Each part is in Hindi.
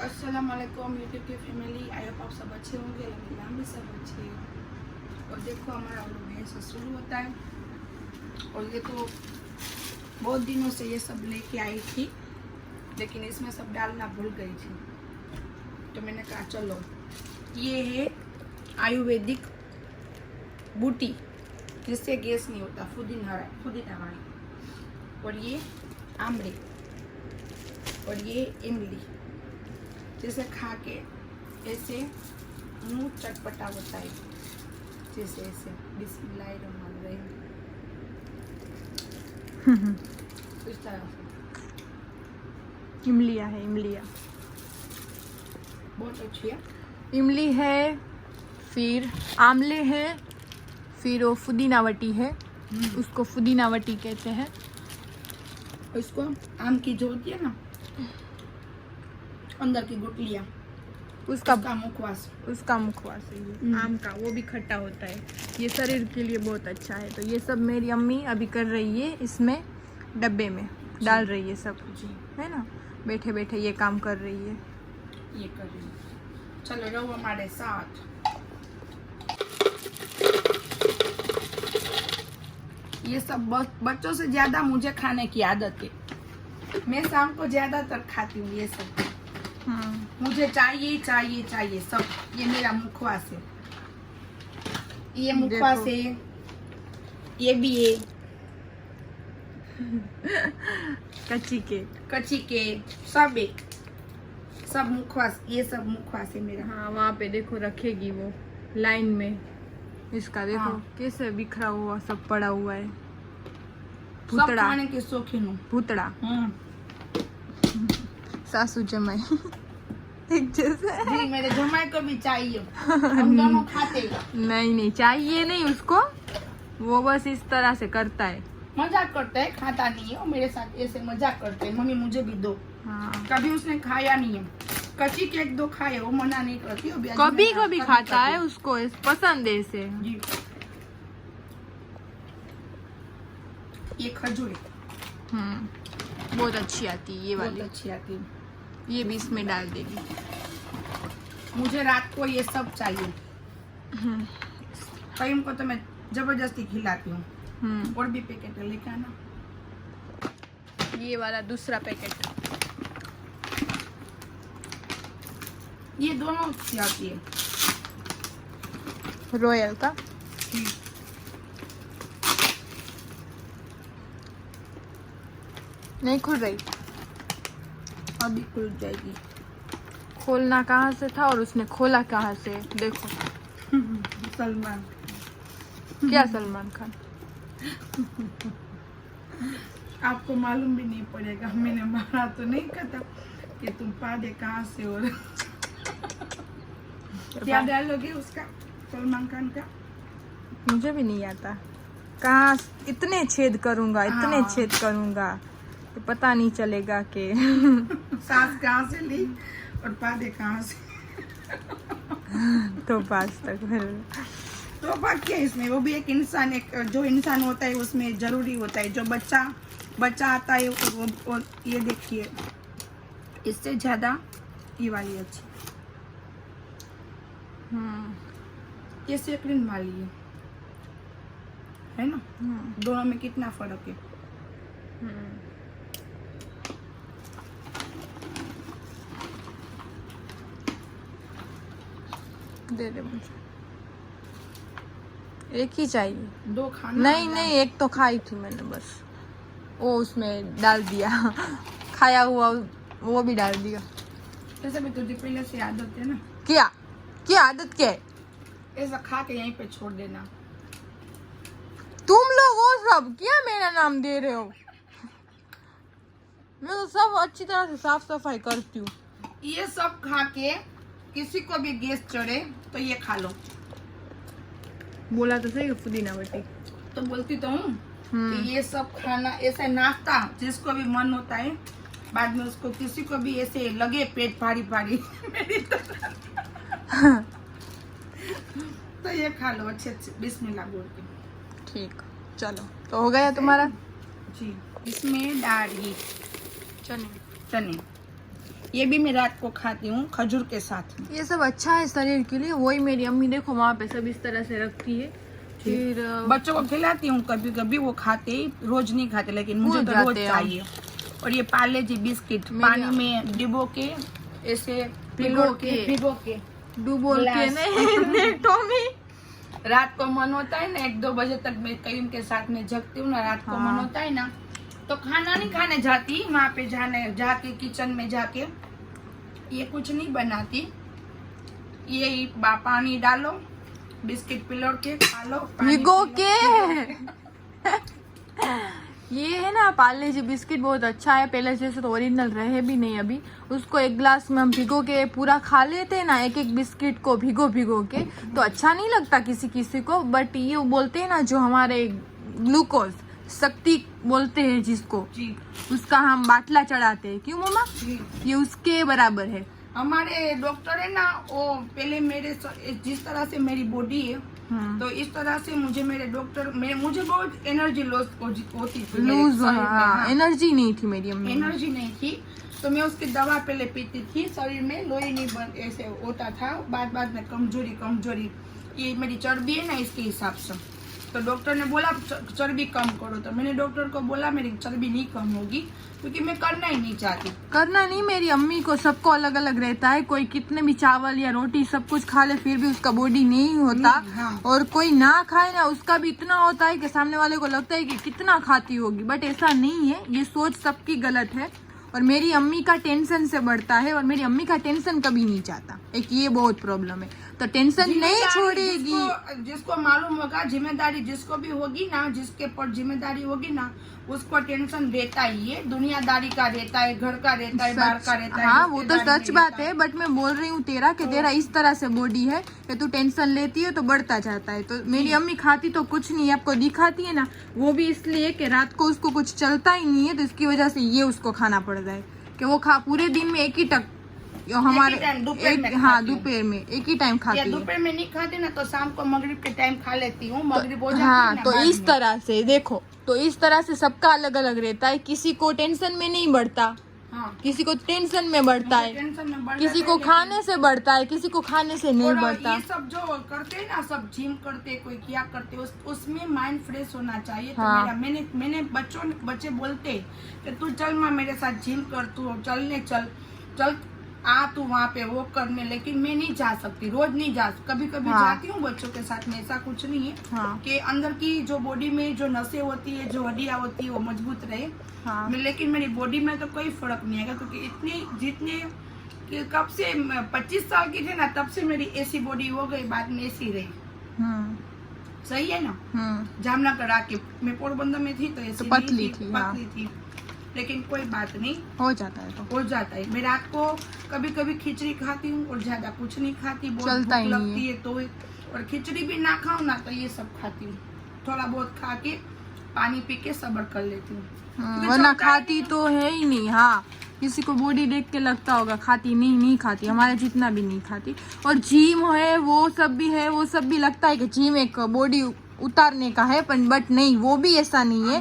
अस्सलाम वालेकुम यूट्यूब की फैमिली। आई होप आप सब अच्छे होंगे, अल्हम्दुलिल्लाह हम भी सब अच्छे हैं। और देखो हमारा लोग भैंस शुरू होता है और ये तो बहुत दिनों से ये सब लेके आई थी, लेकिन इसमें सब डालना भूल गई थी, तो मैंने कहा चलो ये है आयुर्वेदिक बूटी जिससे गैस नहीं होता, पुदीना वाली, और ये आमले और ये इमली, जैसे खा के ऐसे मुंह चटपटा होता है, जैसे ऐसे बिस्मिल्लाहिर्रहमानिर्रहीम इस तरह से। इमलिया है, इमलिया बहुत अच्छी है। इमली है, फिर आमले है, फिर वो पुदीनावटी है, उसको पुदीनावटी कहते हैं। इसको आम की जो होती है ना अंदर की गुठलियाँ, उसका मुखवास, उसका मुखवास है ये आम का, वो भी खट्टा होता है। ये शरीर के लिए बहुत अच्छा है। तो ये सब मेरी अम्मी अभी कर रही है, इसमें डब्बे में डाल रही है सब जी है ना, बैठे बैठे ये काम कर रही है। ये कर रही है। चलो रहो हमारे साथ। ये सब बच्चों से ज्यादा मुझे खाने की आदत है। मैं शाम को ज्यादातर खाती हूँ ये सब। मुझे चाहिए चाहिए चाहिए सब। ये मेरा मुखवास है, ये मुखवास है, ये भी है कच्ची के सब है, सब मुखवास, ये सब मुखवास है मेरा। हाँ, वहाँ पे देखो रखेगी वो लाइन में। इसका देखो हाँ। कैसे बिखरा हुआ सब पड़ा हुआ है। सब खाने के शौकीन हूँ। भूतड़ा सासू जमाई एक जैसे। जी मेरे जमाई को भी चाहिए, हम दोनों खाते हैं। नहीं चाहिए नहीं उसको, वो बस इस तरह से करता है, मजाक करता है, खाता नहीं है वो मेरे साथ, ऐसे मजाक करते हैं मम्मी मुझे भी दो। हाँ। कभी उसने खाया नहीं है, कच्ची के एक दो खाए, वो मना नहीं करती। कभी कभी खाता है, उसको पसंद है इसे। जी ये खजूर बहुत अच्छी आती है ये बहुत वाली, अच्छी आती है। ये भी इसमें डाल देगी। मुझे रात को ये सब चाहिए। कहीं को तो मैं जबरदस्ती खिलाती हूँ। और भी पैकेट लेके आना। ये वाला दूसरा पैकेट, ये दोनों अच्छी आती है, रॉयल का। नहीं खुल रही, अभी खुल जाएगी। खोलना कहाँ से था और उसने खोला कहाँ से, देखो। सलमान क्या सलमान खान? आपको मालूम भी नहीं पड़ेगा, मैंने मारा तो नहीं कहता कि तुम पादे कहाँ से हो। क्या डालोगे उसका, सलमान खान का? मुझे भी नहीं आता, कहाँ इतने छेद करूंगा, इतने हाँ। छेद करूंगा तो पता नहीं चलेगा कि सांस कहाँ से ली और पादे कहाँ से। तो पास तक फिर तो बात क्या है इसमें, वो भी एक इंसान, एक जो इंसान होता है उसमें जरूरी होता है। जो बच्चा आता है वो ये देखिए, इससे ज्यादा ये वाली अच्छी, ये सेक्रिन वाली है ना। दोनों में कितना फर्क है। दे दे मुझे, एक ही चाहिए। दो खाना नहीं एक तो खाई थी मैंने बस, वो उसमें डाल दिया खाया हुआ वो भी डाल दिया। ऐसा भी तुझे पहले से आदत है ना। क्या आदत क्या है? ऐसा खा के यहीं पे छोड़ देना। तुम लोग वो सब क्या मेरा नाम दे रहे हो? मैं तो सब अच्छी तरह से साफ सफाई करती हूँ। ये सब खा के किसी को भी गैस चढ़े तो ये खा लो। बोला तो सही पुदीनावटी, तो बोलती तो हूँ कि ये सब खाना, ऐसे नाश्ता जिसको भी मन होता है, बाद में उसको किसी को भी ऐसे लगे पेट भारी मेरी तरह तो ये खा लो अच्छे बिस्मिल्लाह बोल के। ठीक, चलो तो हो गया तुम्हारा। जी इसमें डालिए चने, चने, ये भी मैं रात को खाती हूँ खजूर के साथ। ये सब अच्छा है शरीर के लिए। वही मेरी अम्मी देखो वहाँ पे सब इस तरह से रखती है। फिर बच्चों को खिलाती हूँ कभी कभी, वो खाते ही, रोज नहीं खाते, लेकिन मुझे तो रोज चाहिए। और ये पार्ले जी बिस्किट पानी में डिबो के ऐसे डुबो के नहीं टॉमी रात को मन होता है ना 1-2 बजे तक मैं कईम के साथ में जगती हूँ ना, रात को मन होता है ना तो खाना नहीं खाने जाती, वहाँ पे जाके किचन में जाके ये कुछ नहीं बनाती, ये पानी डालो, बिस्किट पिलो के खा लो, भिगो के ये है ना पार्ले जी बिस्किट बहुत अच्छा है। पहले जैसे तो ओरिजिनल रहे भी नहीं अभी, उसको एक ग्लास में हम भिगो के पूरा खा लेते हैं ना, एक बिस्किट को भिगो के, तो अच्छा नहीं लगता किसी को। बट ये बोलते हैं ना जो हमारे ग्लूकोज शक्ति बोलते हैं जिसको, उसका हम बाटला चढ़ाते हैं, क्यों मम्मा? ये उसके बराबर है। हमारे डॉक्टर है ना, वो पहले मेरे जिस तरह से मेरी बॉडी है तो इस तरह से मेरे डॉक्टर मुझे बहुत एनर्जी लॉस होती थी, लूज एनर्जी नहीं थी मेरी अम्मी, एनर्जी नहीं थी, तो मैं उसकी दवा पहले पीती थी, शरीर में लोही नहीं बन ऐसे होता था, बाद में कमजोरी, ये मेरी चर्बी है ना इसके हिसाब से। तो डॉक्टर ने बोला चर्बी कम करो, तो मैंने डॉक्टर को बोला मेरी चर्बी नहीं कम होगी, क्योंकि मैं करना ही नहीं चाहती। करना नहीं, मेरी अम्मी को सबको अलग अलग रहता है, कोई कितने भी चावल या रोटी सब कुछ खा ले फिर भी उसका बॉडी नहीं होता। हाँ। और कोई ना खाए ना उसका भी इतना होता है कि सामने वाले को लगता है कि कितना खाती होगी, बट ऐसा नहीं है, ये सोच सबकी गलत है। और मेरी अम्मी का टेंशन से बढ़ता है, और मेरी अम्मी का टेंशन कभी नहीं चाहता, एक ये बहुत प्रॉब्लम है, तो टेंशन नहीं छोड़ेगी। जिसको मालूम होगा जिम्मेदारी जिसको भी होगी ना, जिसके पर जिम्मेदारी होगी ना, उसको टेंशन रहता ही है, दुनियादारी का रहता है, घर का रहता है, बाहर का रहता है। हाँ वो तो सच बात है, बट मैं बोल रही हूँ तेरा इस तरह से बॉडी है कि तू टेंशन लेती है तो बढ़ता जाता है। तो मेरी अम्मी खाती तो कुछ नहीं, आपको दिखाती है ना, वो भी इसलिए कि रात को उसको कुछ चलता ही नहीं है, तो इसकी वजह से ये उसको खाना पड़ जाए कि वो पूरे दिन में एक ही टक हमारे दोपहर में एक ही टाइम खाती है। दोपहर में नहीं खाती ना तो शाम को मगरिब के टाइम खा लेती हूँ, मगरिब हो जाती हाँ है ना, तो इस तरह से देखो, तो इस तरह से सबका अलग अलग रहता है, किसी को टेंशन में नहीं बढ़ता, किसी को टेंशन में बढ़ता है, किसी को खाने से बढ़ता है, किसी को खाने से नहीं बढ़ता। ये सब जो करते हैं ना, सब जिम करते, कोई क्या करते, उसमें माइंड फ्रेश होना चाहिए। हाँ। तो मैंने बच्चे बोलते कि तू चल माँ मेरे साथ जिम कर, तू चलने चल आ तू वहाँ पे वो करने, लेकिन मैं नहीं जा सकती, रोज नहीं जा, कभी जाती हूँ बच्चों के साथ में, ऐसा कुछ नहीं है। कि अंदर की जो बॉडी में जो नसें होती है, जो हड्डियाँ होती है, वो मजबूत रहे। लेकिन मेरी बॉडी में तो कोई फर्क नहीं आएगा, क्योंकि जितने कब से 25 साल की थी ना, तब से मेरी ऐसी बॉडी हो गई, बाद में ऐसी रही। सही है ना। जामनगर आके मैं पोरबंदर में थी तो ऐसी पतली थी, लेकिन कोई बात नहीं, हो जाता है, तो हो जाता है। मैं रात को कभी खिचड़ी खाती हूँ और ज्यादा कुछ नहीं खाती, बहुत चलता भूख ही लगती है तो, और खिचड़ी भी ना खाऊं ना तो ये सब खाती हूँ, थोड़ा बहुत खा के पानी पी के सब्र कर लेती हूँ, वरना खाती तो है ही नहीं। हाँ किसी को बॉडी देख के लगता होगा खाती नहीं खाती, हमारे जितना भी नहीं खाती। और जिम है वो सब भी लगता है कि जिम एक बॉडी उतारने का है, बट नहीं, वो भी ऐसा नहीं है,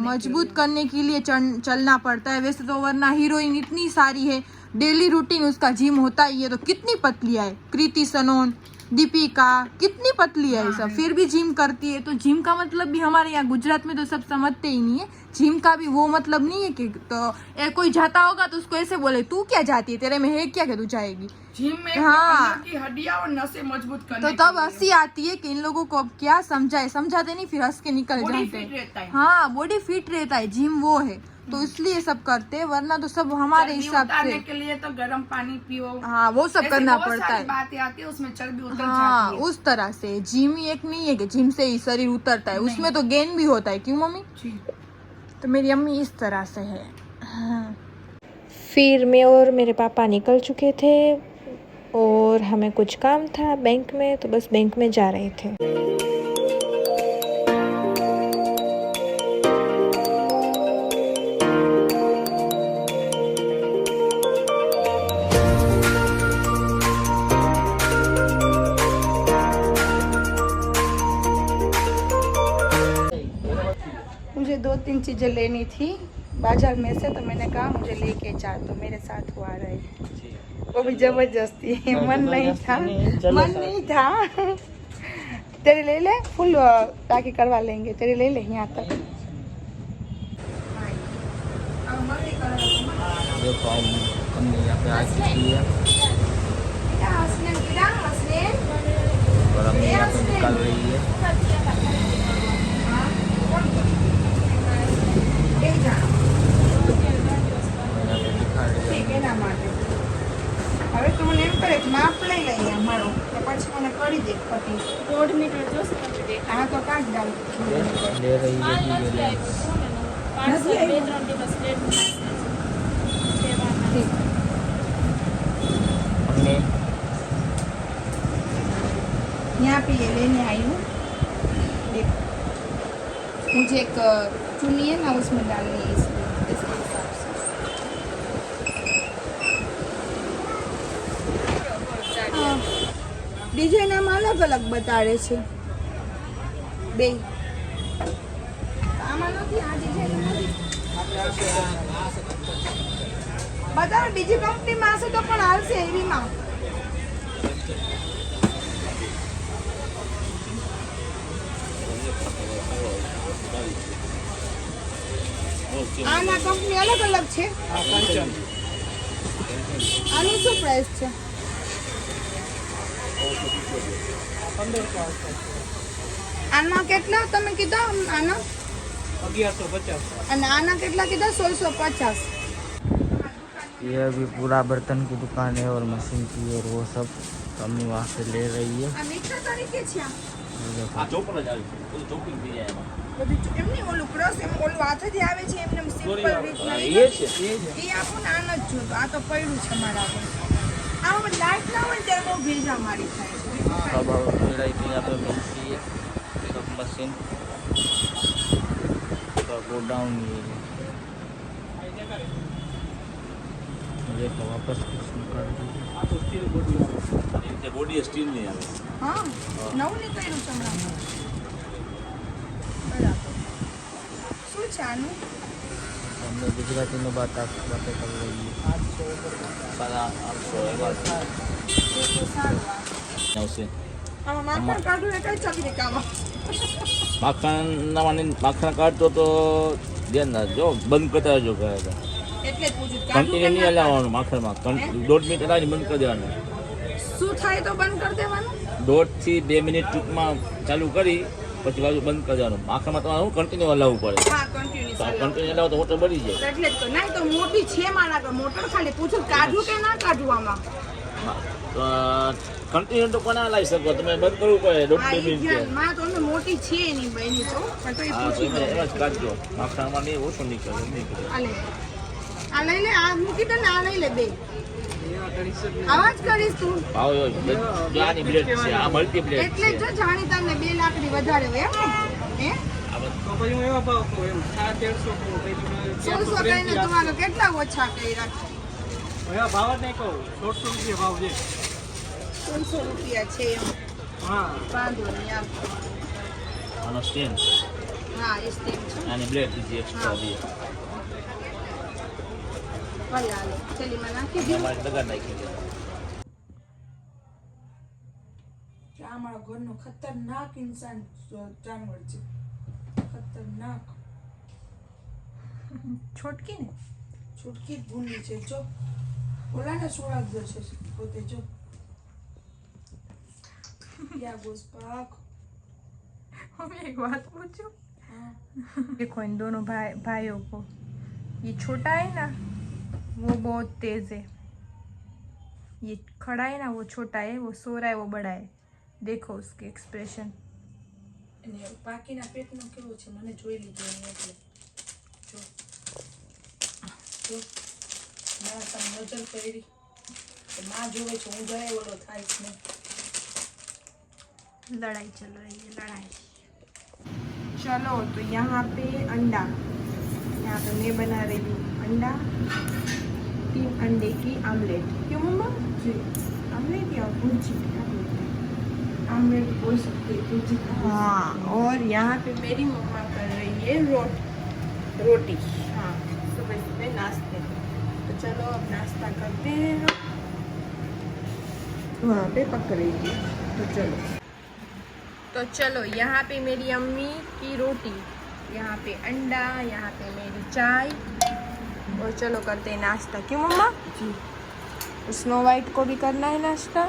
मजबूत करने के लिए चलना पड़ता है। वैसे तो वरना हीरोइन इतनी सारी है, डेली रूटीन उसका जिम होता ही है, तो कितनी पतली है कृति सनोन, दीपिका कितनी पतली है सब, फिर भी जिम करती है। तो जिम का मतलब भी हमारे यहाँ गुजरात में तो सब समझते ही नहीं है, जिम का भी वो मतलब नहीं है कि तो कोई जाता होगा तो उसको ऐसे बोले तू क्या जाती है, तेरे में है क्या तू जाएगी जिम में? हाँ की हड्डियां और नसें मजबूत करने तो तब हंसी आती है कि इन लोगों को अब क्या समझाते नहीं, फिर हंस के निकल जाते हैं। हाँ बॉडी फिट रहता है, जिम वो है तो इसलिए सब करते हैं, वरना तो सब हमारे हिसाब से के लिए तो गर्म पानी पियो, हाँ वो सब करना पड़ता है, बातें आती है उसमें चर्बी उतर हाँ जाती है। उस तरह से जिम ही एक नहीं है कि जिम से ही शरीर उतरता है, उसमें तो गेन भी होता है, क्यों मम्मी? तो मेरी अम्मी इस तरह से है। हाँ। फिर मैं और मेरे पापा निकल चुके थे और हमें कुछ काम था बैंक में, तो बस बैंक में जा रहे थे। मुझे 2-3 चीजें लेनी थी, बाजार में से, तो मैंने कहा मुझे लेके जा, तो मेरे साथ वो आ रहे, वो भी जबरदस्ती, मन नहीं था, मन नहीं था। तेरे ले ले, फुल ताकि करवा लेंगे, तेरे ले ले यहाँ तक। देखो हमने यहाँ पे आ चुकी है और हमने यहाँ पे निकाल रही है। હવે તો મને એમ કરે કે માપ લઈ લઈએ અમારો, તો પછી મને કરી દે પતિ 1.5 મીટર જોશે તમને. હા તો કાઢ ડાલ ले रही है जी, ले रही है। हमने यहाँ पे ये लेने आई हूँ, देख मुझे एक चुन्नी है ना उसमें डालनी है, इसके हिसाब से। डिजाइन આમાં અલગ અલગ બતાડે છે બે, આમાં નથી, આ ડિઝાઇન નથી બતાવો. બીજી કંપનીમાં હશે તો પણ હાલશે એવીમાં. આના કંપની અલગ અલગ છે. આની શું પ્રાઇસ છે? આના કેટલા તમે કીધા? આના 1150 અને આના કેટલા કીધા? 1650. ये अभी पूरा बर्तन की दुकान है और मशीन की और वो सब मम्मी वहाँ से ले रही है। આ મીઠા તરીકે છે આ. ये देखो। બધું એમની ઓલું ક્રોસ એમ ઓલું હાથેથી આવે છે એમને સિમ્પલ રીતના એ આપો ને, આને જ જોતો. આ તો પડ્યું છે મારા આગળ. આમાં લાઈટ ના હોય ને ત્યારે બહુ ભેજા મારી થાય છે. अब मिलाई की यहाँ पे मिलती है सब मशीन का गोडाउन ये है। देखो वापस कुछ निकाल दीजिए। बॉडी स्टील नहीं આવે. હા નવું નીકળ્યું છે હમણાં. બરાબર. શું છે આનું? हमने गुजराती में बातें कर रही है। सारा 800 એ સારું આ. આવશે. આમાં માખણ કાઢું એ કઈ તકલીફમાં? માખણ કાઢતો તો ધ્યાન રાખજો, બંધ કરતા રહેજો ઘરે. એટલે જ પૂછું કન્ટિન્યુ નહીં કાઢું હલાવવાનું માખણમાં. 1.5 મિનિટ હલાવીને બંધ કરી દેવાનું. શું થાય તો બંધ કરી દેવાનું? 1.5 થી 2 મિનિટ ટૂંકમાં ચાલુ કરી પછી બાજુ બંધ કરી દેવાનું. માખણમાં તમારે શું કન્ટિન્યુ હલાવવું પડે. હા કન્ટિન્યુઅસ. કન્ટિન્યુ હલાવો તો મોટર બળી જાય. એટલે જ તો નહીં તો મોટી છે મારા આગળ મોટર, ખાલી પૂછું કાઢું કે ના કાઢું આમાં. કન્ટિન્યુ તો કોના હલાવી શકો, તમે બંધ કરવું પડે 1.5 હા, ઈ મિનિટ. ધ્યાનમાં તો અમે મોટી છે એની બહેની તો પણ તો એ હા તો પૂછી એમાં એમાં જ કાઢજો. માખણમાં નહીં ઓછું નીકળે નીકળે. આ લે આ લઈ લે, આ મૂકી દે ને આ લઈ લે બે. આવા જ કરીશ તું. ભાવ જો આની બ્લેડ છે, આ મલ્ટી બ્લેડ એટલે છે. જ જો જાણીતા ને 2 લાકડી વધારે હોય એમ ને. હે આ બધું તો પછી હું એવા ભાવ કહું એમ 150 કહું પછી 1600 કહીને તમારે કેટલા ઓછા કર્યા? એવા ભાવ જ નહીં કહું 150 રૂપિયા ભાવ છે. 1600 રૂપિયા છે એમ. હા વાંધો નહીં આમ. આનો સ્ટેન્ડ, હા એ સ્ટેમ છે. આની બ્લેડ બીજી એક્સ્ટ્રા દે. ભલે હાલો થેલીમાં નાખી દો. અમારે દગા નાખી દે. આ મારા ઘરનો ખતરનાક ઇન્સાન જાનવર છે. ખતરનાક. છોટકી ને છૂટકી જ ભૂલી છે જો. ઓલાને સોળા જ છે પોતે જો. યા બોસ પાક. हमें एक बात पूछूं? हाँ देखो इन दोनों भाइयों को, ये छोटा है ना वो बहुत तेज है, ये खड़ा है ना वो छोटा है, वो सो रहा है वो बड़ा है. देखो उसके एक्सप्रेशन. અને બાકીના પેટનો કેવો છે મને જોઈ લીધો એને એટલે જો જો મારા સામે નજર કરી તો માં જોવે છે હું જરાય ઓલો થાય જ નહીં. लड़ाई चल रही है लड़ाई. चलो तो यहाँ पे अंडा, यहाँ पे मैं बना रही हूँ अंडा, 3 अंडे की आमलेट. क्यों मम्मा? जी आमलेट या भुर्जी? आमलेट बोल सकते हैं भुर्जी. हाँ. और यहाँ पे मेरी मम्मा कर रही है रोटी. रोटी। हाँ, सुबह सुबह नाश्ते। तो चलो अब नाश्ता करते हैं। वहाँ पे पक रही है, तो चलो यहाँ पे मेरी अम्मी की रोटी, यहाँ पे अंडा, यहाँ पे मेरी चाय, और चलो करते हैं नाश्ता। क्यों मम्मा? जी। स्नो वाइट को भी करना है नाश्ता।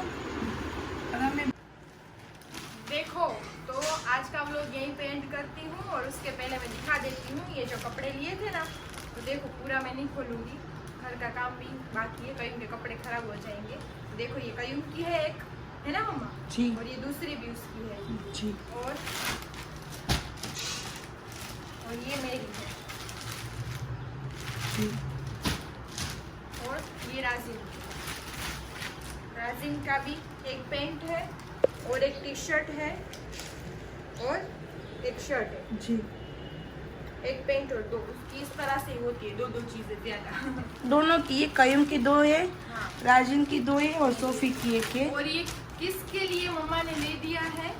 देखो, तो आज का व्लॉग यहीं पे एंड करती हूँ, और उसके पहले मैं दिखा देती हूँ ये जो कपड़े लिए थे ना, तो देखो पूरा मैं नहीं खोलूँगी, घर का काम भी बाकी है, कहीं के कपड़े खराब हो जाएंगे। देखो ये कयूम की है एक, है ना मम्मा? जी। और ये दूसरी भी उसकी है। जी। और ये मेरी है। जी। और ये राजिन का भी एक पैंट है, और एक टी शर्ट है, और एक शर्ट है। जी। एक पैंट और दो, उसकी इस तरह से होती है, दो चीजें ज्यादा। दोनों की, एक कयूम की दो है, हाँ। राजिन की दो है, और सोफी की एक है। और ये किसके लिए मम्मा ने ले दिया है?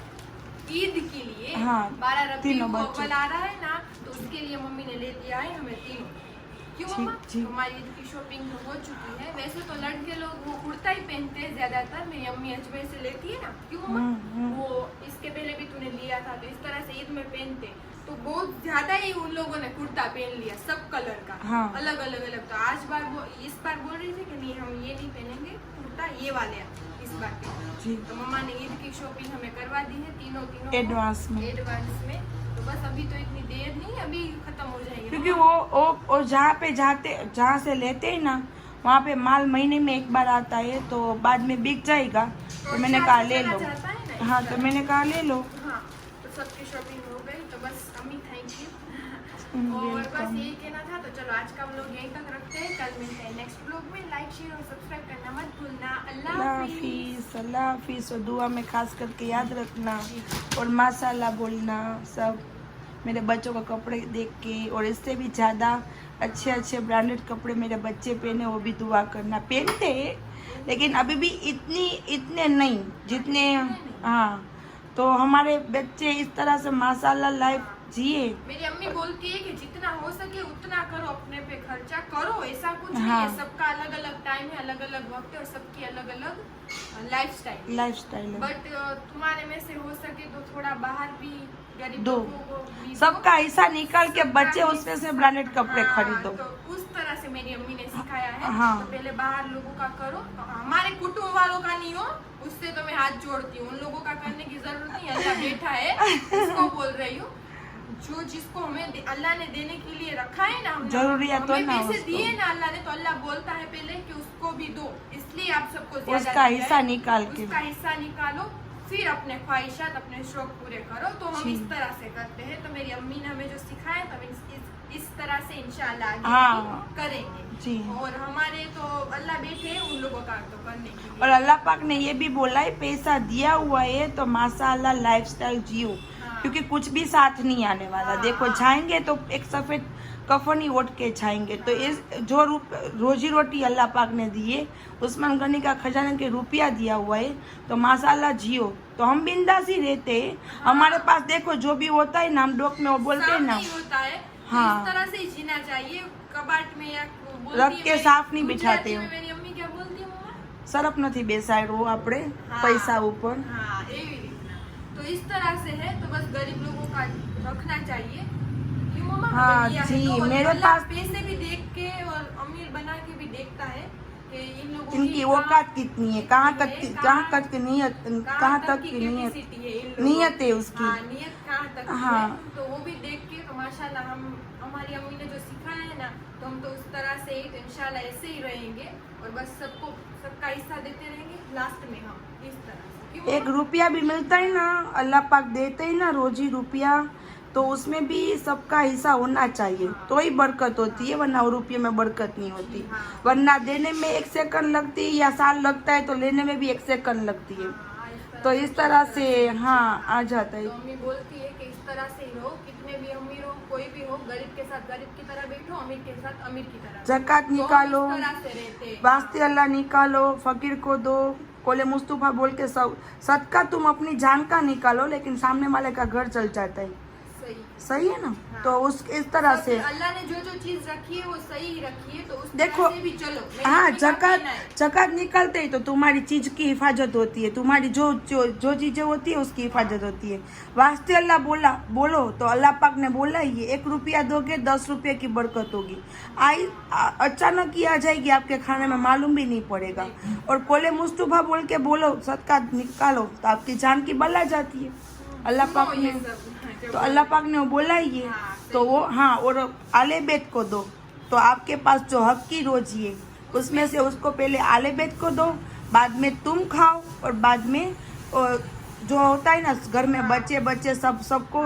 ईद के लिए। हाँ, 12 रबी अव्वल आ रहा है ना, तो उसके लिए मम्मी ने ले दिया है हमें तीनों। क्यों मम्मा? हमारी ईद की शॉपिंग हो चुकी है। वैसे तो लड़के लोग वो कुर्ता ही पहनते हैं ज्यादातर, मेरी अम्मी अजमेर से लेती है ना। क्यों मम्मा? वो इसके पहले भी तूने लिया था, तो इस तरह से ईद में पहनते, तो बहुत ज्यादा ही उन लोगों ने कुर्ता पहन लिया, सब कलर का। हाँ। अलग अलग। तो आज इस बार बोल रही थी कि नहीं, हम ये नहीं पहनेंगे कुर्ता, ये वाले इस बार के। जी। तो मम्मा ने ईद की शॉपिंग हमें करवा दी है, तीनों एडवांस में। तो बस अभी तो इतनी देर नहीं, अभी खत्म हो जाएगी, क्योंकि वो जहाँ से लेते हैं ना, वहाँ पे माल महीने में एक बार आता है, तो बाद में बिक जाएगा। तो मैंने कहा ले लो। हाँ, तो मैंने कहा ले लो। हाँ, तो सबकी शॉपिंग हो गई, तो बस अम्मी थैंक यू। और बस यही कहना था। तो चलो आज का व्लॉग यहीं तक रखते हैं, कल मिलते हैं नेक्स्ट व्लॉग में। लाइक, शेयर और सब्सक्राइब करना मत भूलना। अल्लाह हाफिज़। और दुआ में खास करके याद रखना, और माशाल्लाह बोलना सब मेरे बच्चों का कपड़े देख के, और इससे भी ज़्यादा अच्छे ब्रांडेड कपड़े मेरे बच्चे पहने, वो भी दुआ करना। पहनते लेकिन अभी भी इतने नहीं जितने। हाँ, तो हमारे बच्चे इस तरह से माशाल्लाह लाइफ जिए। मेरी अम्मी बोलती है कि जितना हो सके उतना करो, अपने पे खर्चा करो, ऐसा कुछ नहीं है। सबका अलग अलग टाइम है, अलग अलग वक्त है, और सबकी अलग अलग लाइफस्टाइल है। बट तुम्हारे में से हो सके तो थोड़ा बाहर भी गरीब लोगों को सबका हिस्सा निकाल के बच्चे उसमें से ब्रांडेड कपड़े खरीदो। तो उस तरह से मेरी अम्मी ने सिखाया है। हाँ। तो पहले बाहर लोगों का करो, हमारे कुटुंब वालों का नहीं हो, उससे तो मैं हाथ जोड़ती हूँ। उन लोगों का करने की जरूरत नहीं, अल्लाह बैठा है, इसको बोल रही हूँ। जो जिसको हमें अल्लाह ने देने के लिए रखा है ना, जरूरियत तो ना पैसे दिए ना अल्लाह ने, तो अल्लाह बोलता है पहले कि उसको भी दो। इसलिए आप सबको उसका हिस्सा निकालो, फिर अपने ख्वाहिशात, अपने शौक पूरे करो। तो हम इस तरह से करते हैं। तो मेरी अम्मी ने हमें जो सिखाया, तो इस तरह से इंशाल्लाह आगे करेंगे। जी। और हमारे तो अल्लाह बैठे हैं उन लोगों का तो करने के लिए। और अल्लाह पाक ने ये भी बोला है, पैसा दिया हुआ है तो माशाल्लाह लाइफस्टाइल जियो। हाँ। क्योंकि कुछ भी साथ नहीं आने वाला। हाँ। देखो, जाएंगे तो एक सफेद कफन ही ओढ़ के जाएंगे। तो इस जो रोजी रोटी अल्लाह पाक ने दिए, उस्मान गनी का खजाने के रुपया दिया हुआ है, तो माशाल्लाह जियो। तो हम बिंदास ही रहते हैं। हाँ। हमारे पास देखो जो भी होता है ना, हम डोक में वो बोलते हैं ना, होता है। हाँ, तो इस तरह से ही जीना चाहिए। कबाट में या रख के साफ नहीं बिठाते हो। मेरी अम्मी क्या बोलती है मम्मा? सरफ નથી બેસાડવો આપણે પૈસા ઉપર। हाँ, तो इस तरह से है। तो बस गरीब लोगों का रखना चाहिए। क्यों मम्मा? हाँ जी, तो मेरे पास पैसे भी देख के और अमीर बना के भी देखता है कि इन लोगों की औकात कितनी है, कहाँ तक की नीयत है उसकी। हाँ, नीयत कहाँ तक। हाँ, तो वो भी देख के तो माशाल्लाह हमारी अम्मी ने जो सिखाया है ना, तो हम तो उस तरह से ही, तो इंशाल्लाह ऐसे ही रहेंगे। और बस सबका हिस्सा देते रहेंगे। लास्ट में हम इस तरह से एक रुपया भी मिलता है ना, अल्लाह पाक देते हैं ना रोजी रुपया, तो उसमें भी सबका हिस्सा होना चाहिए। तो ही बरकत होती है, वरना रुपये में बरकत नहीं होती। वरना देने में 1 सेकंड लगती है या साल लगता है, तो लेने में भी 1 सेकंड लगती है। तो इस तरह से हाँ आ जाता है। तो मम्मी बोलती है कि इस तरह से ही रहो, कितने भी अमीर हो, कोई भी हो, गरीब के साथ गरीब की तरह बैठो, अमीर के साथ अमीर की तरह। ज़कात निकालो, वास्ते अल्लाह निकालो, फकीर को दो, कोले मुस्तफा बोल के सब सदका तुम अपनी जान का निकालो, लेकिन सामने वाले का घर चल जाता है। सही सही है ना। हाँ। तो उस इस तरह से अल्लाह ने जो जो चीज रखी है वो सही ही रखी है, तो उस देखो, तरह से भी चलो। मेरी हाँ, मम्मी का जक़ात कहना है। जक़ात निकलते ही तो तुम्हारी चीज की हिफाजत होती है, तुम्हारी जो जो जो चीजें होती है उसकी हिफाजत होती है। वास्ते अल्लाह बोलो तो अल्लाह पाक ने बोला ही है, 1 रुपया दोगे 10 रुपये की बरकत होगी। अचानक ही आ जाएगी आपके खाने में, मालूम भी नहीं पड़ेगा। और कोले मुस्तफा बोल के बोलो सदका निकालो तो आपकी जान की बला जाती है। अल्लाह पाक ने तो अल्लाह पाक ने वो बोला ही है। तो वो हाँ, और आले बैत को दो, तो आपके पास जो हक की रोजी है उसमें से उसको पहले आले बैत को दो, बाद में तुम खाओ, और बाद में जो होता है ना घर में बच्चे सबको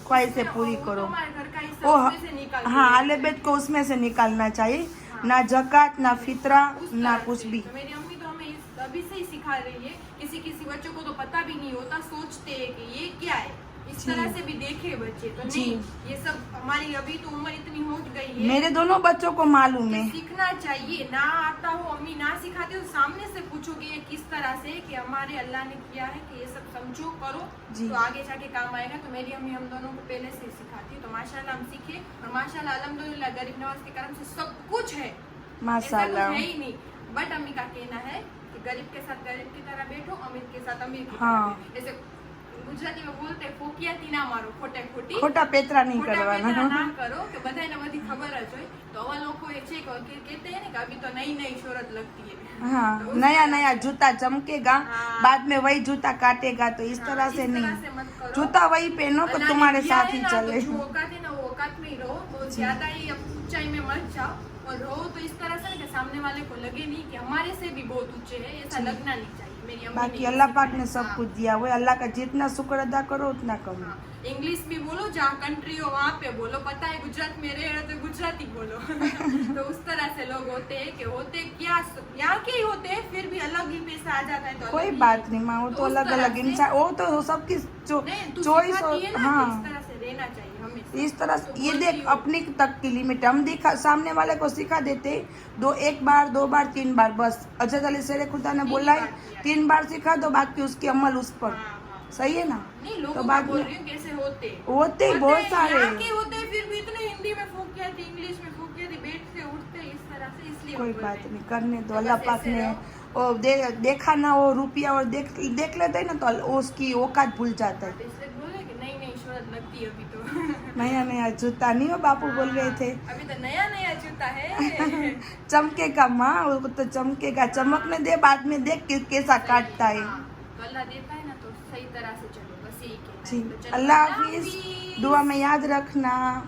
ख्वाहिशें पूरी करो। हमारे घर का हिस्सा वो उसमें से निकाल हाँ, आले बैत को उसमें से निकालना चाहिए, ना जक़ात ना फितरा ना कुछ भी। तो मेरी अम्मी तो हमें अभी से ही सिखा रही है। किसी बच्चों को तो पता भी नहीं होता, सोचते हैं कि ये क्या है, इस तरह से भी देखे बच्चे तो नहीं। ये सब हमारी अभी तो उम्र इतनी हो गई है, मेरे दोनों बच्चों को मालूम है। सीखना चाहिए। ना आता हो, अम्मी ना सिखाते हो, सामने से पूछो कि ये किस तरह से, कि हमारे अल्लाह ने किया है, कि ये सब समझो करो तो आगे जाके काम आएगा। तो मेरी अम्मी हम दोनों को पहले से सिखाती है, तो माशाल्लाह हम सीखे, और माशाल्लाह अल्हम्दुलिल्लाह गरीब नवाज के करम से सब कुछ है, माशाल्लाह। है ही नहीं। बट अम्मी का कहना है कि गरीब के साथ गरीब की तरह बैठो, अमीर के साथ अमीर की हाँ। तरह बैठो। जैसे गुजराती में बोलते हैं, फोकियाती ना मारो, खोटी ખોટા પેતરા નહીં खोटा કરવાના। पेतरा ना करो, कि बधाने बधी खबर ज होय। तो आवा लोको ए छे कि कहते हैं ना कि अभी तो नई शोहरत लगती है। हाँ, तो उस नया तरह नया से- जूता चमकेगा, हाँ। बाद में वही जूता काटेगा। तो इस तरह से इस तरह नहीं, से मत करो। जूता वही पहनो कि अल्लाह ने तुम्हारे दिया साथ है ही ना, चले। तो जो औकात है ना वो औकात में ही रहो, तो ज्यादा ही ऊंचाई में मत जाओ, और रहो तो इस तरह से ना कि सामने वाले को लगे नहीं कि हमारे से भी बहुत ऊंचे है, ऐसा लगना नहीं चाहिए। मेरी अम्मी बाकी ने अल्लाह सिखाया। पाक ने सब हाँ। कुछ दिया हुआ है। अल्लाह का जितना शुक्र अदा करो उतना कम। हाँ, इंग्लिश भी बोलो, जहाँ कंट्री हो वहाँ पे बोलो। पता है गुजरात में रह रहे तो गुजराती बोलो। तो उस तरह से लोग होते हैं कि होते क्या यहाँ के ही होते हैं, फिर भी अलग ही पैसा आ जाता है। तो कोई अलग ही- बात नहीं माँ, वो तो उस अलग तरह अलग से- इंसान, वो तो सबकी नहीं, तू चॉइस। सिखाती है ना कि हाँ, इस तरह से रहना चाहिए हमेशा। इस तरह तो से ये बोलती देख हूँ। अपनी तक की लिमिट हम दिखा, सामने वाले को सिखा देते 1 बार 2 बार 3 बार बस। अजद अली शेर खुदा ने बोला है 3 बार सिखा दो, बाकी उसकी अमल उस पर। हाँ, हाँ। सही है ना। नहीं, लोगों तो को बाद बोल में रही हूँ कैसे होते होते ही बहुत सारे। यहाँ के होते हैं, फिर भी इतने हिंदी में फूकिया थी, इंग्लिश में फूकिया थी, बैठते उठते इस तरह से, इसलिए कोई बोल बात रहे हैं। नहीं, करने दो। तो अल्लाह बस पाक ऐसे ने रहो। वो देखा ना वो रुपया, और देख लेते हैं ना तो उसकी औकात भूल जाता है। तो इसलिए बोले कि नई शोहरत लगती है अभी तो। नया नया जूता नहीं हो, बापू बोल रहे थे। अभी तो नया जूता है। चमकेगा माँ, वो तो चमकेगा, चमकने दे, बाद में देख कैसा काटता है। हाँ, तो अल्लाह देता है ना, तो सही तरह से चलो, बस यही कहना है। जी, तो चलो, अल्लाह हाफिज। दुआ में याद रखना।